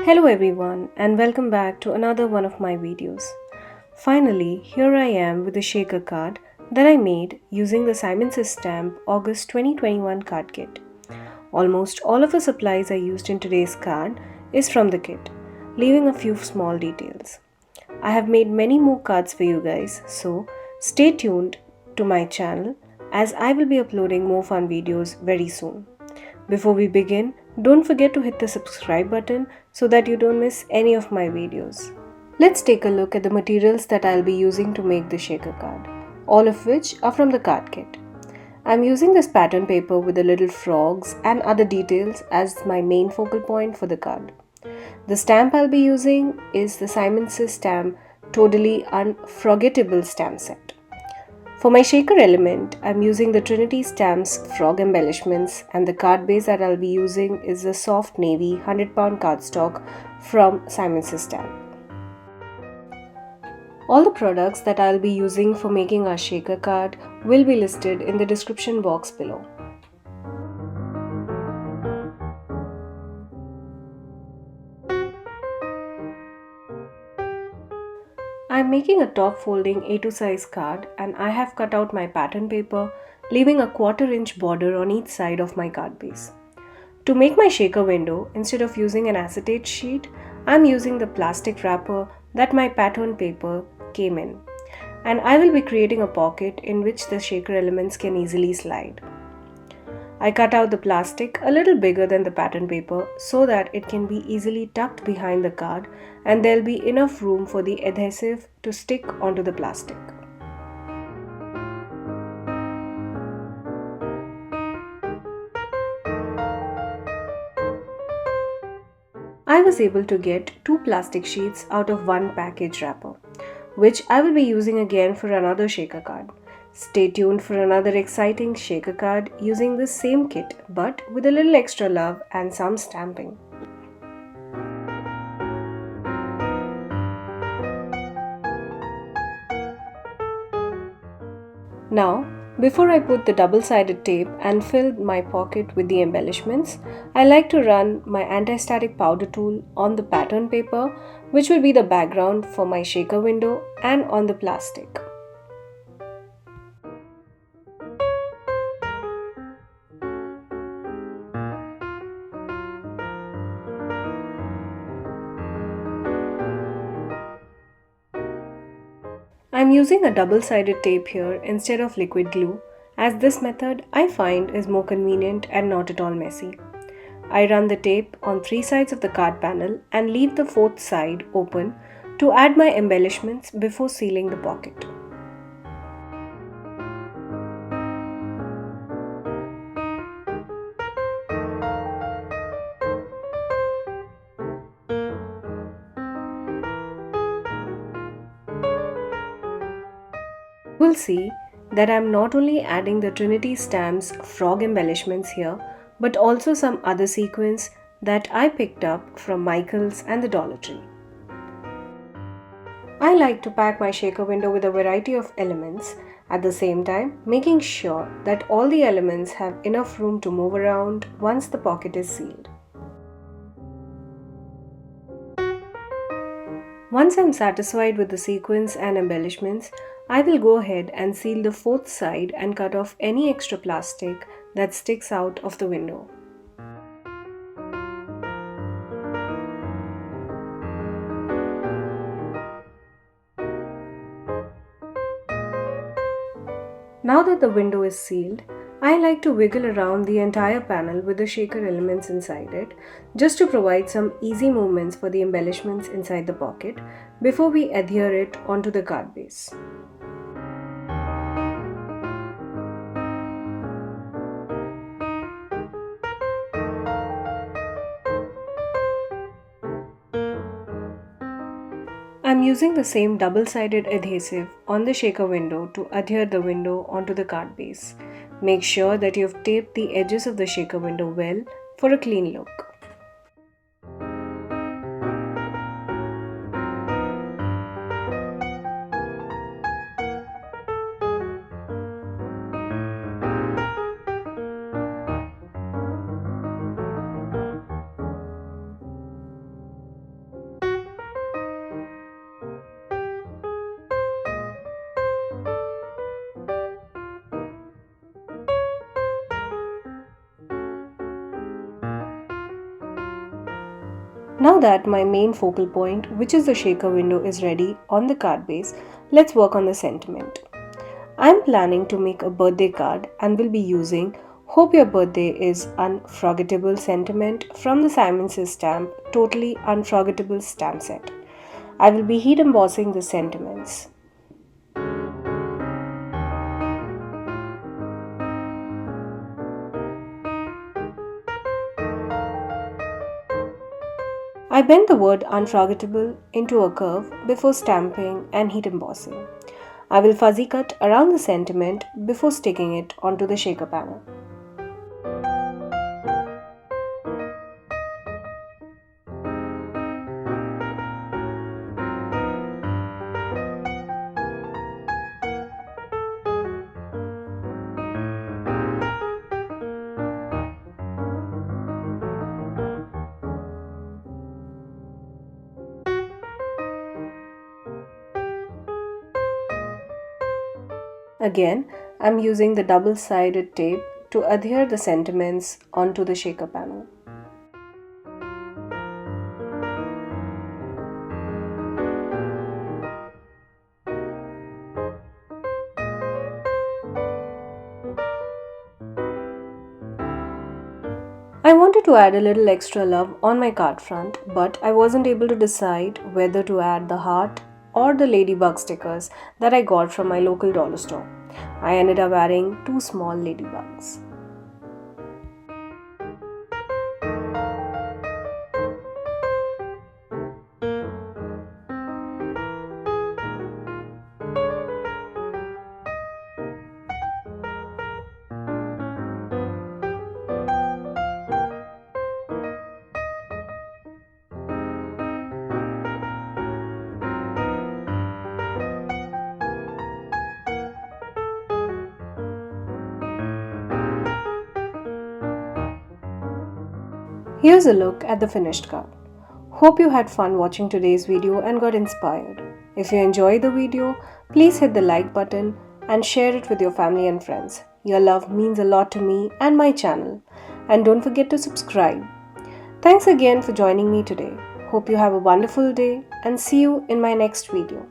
Hello everyone and welcome back to another one of my videos. Finally, here I am with the shaker card that I made using the Simon Says Stamp August 2021 card kit. Almost all of the supplies I used in today's card is from the kit, leaving a few small details. I have made many more cards for you guys, so stay tuned to my channel as I will be uploading more fun videos very soon. Before we begin, don't forget to hit the subscribe button so that you don't miss any of my videos. Let's take a look at the materials that I'll be using to make the shaker card, all of which are from the card kit. I'm using this pattern paper with the little frogs and other details as my main focal point for the card. The stamp I'll be using is the Simon Says Stamp Totally Unforgettable stamp set. For my shaker element, I'm using the Trinity Stamps frog embellishments, and the card base that I'll be using is the soft navy 100-pound cardstock from Simon Says Stamp. All the products that I'll be using for making our shaker card will be listed in the description box below. I'm making a top folding A2 size card and I have cut out my pattern paper, leaving a 1/4 inch border on each side of my card base. To make my shaker window, instead of using an acetate sheet, I'm using the plastic wrapper that my pattern paper came in. And I will be creating a pocket in which the shaker elements can easily slide. I cut out the plastic a little bigger than the pattern paper so that it can be easily tucked behind the card and there'll be enough room for the adhesive to stick onto the plastic. I was able to get 2 plastic sheets out of one package wrapper, which I will be using again for another shaker card. Stay tuned for another exciting shaker card using the same kit but with a little extra love and some stamping. Now, before I put the double-sided tape and fill my pocket with the embellishments, I like to run my anti-static powder tool on the pattern paper, which will be the background for my shaker window, and on the plastic. I'm using a double-sided tape here instead of liquid glue, as this method I find is more convenient and not at all messy. I run the tape on 3 sides of the card panel and leave the 4th side open to add my embellishments before sealing the pocket. You will see that I'm not only adding the Trinity Stamps frog embellishments here, but also some other sequins that I picked up from Michael's and the Dollar Tree. I like to pack my shaker window with a variety of elements, at the same time making sure that all the elements have enough room to move around once the pocket is sealed. Once I'm satisfied with the sequins and embellishments, I will go ahead and seal the 4th side and cut off any extra plastic that sticks out of the window. Now that the window is sealed, I like to wiggle around the entire panel with the shaker elements inside it, just to provide some easy movements for the embellishments inside the pocket before we adhere it onto the card base. I'm using the same double-sided adhesive on the shaker window to adhere the window onto the card base. Make sure that you've taped the edges of the shaker window well for a clean look. Now that my main focal point, which is the shaker window, is ready on the card base, let's work on the sentiment. I'm planning to make a birthday card and will be using Hope Your Birthday is Unforgettable sentiment from the Simon Says stamp Totally Unforgettable stamp set. I will be heat embossing the sentiments. I bend the word unforgettable into a curve before stamping and heat embossing. I will fuzzy cut around the sentiment before sticking it onto the shaker panel. Again, I'm using the double-sided tape to adhere the sentiments onto the shaker panel. I wanted to add a little extra love on my card front, but I wasn't able to decide whether to add the heart or the ladybug stickers that I got from my local dollar store. I ended up adding 2 small ladybugs. Here's a look at the finished card. Hope you had fun watching today's video and got inspired. If you enjoyed the video, please hit the like button and share it with your family and friends. Your love means a lot to me and my channel. And don't forget to subscribe. Thanks again for joining me today. Hope you have a wonderful day and see you in my next video.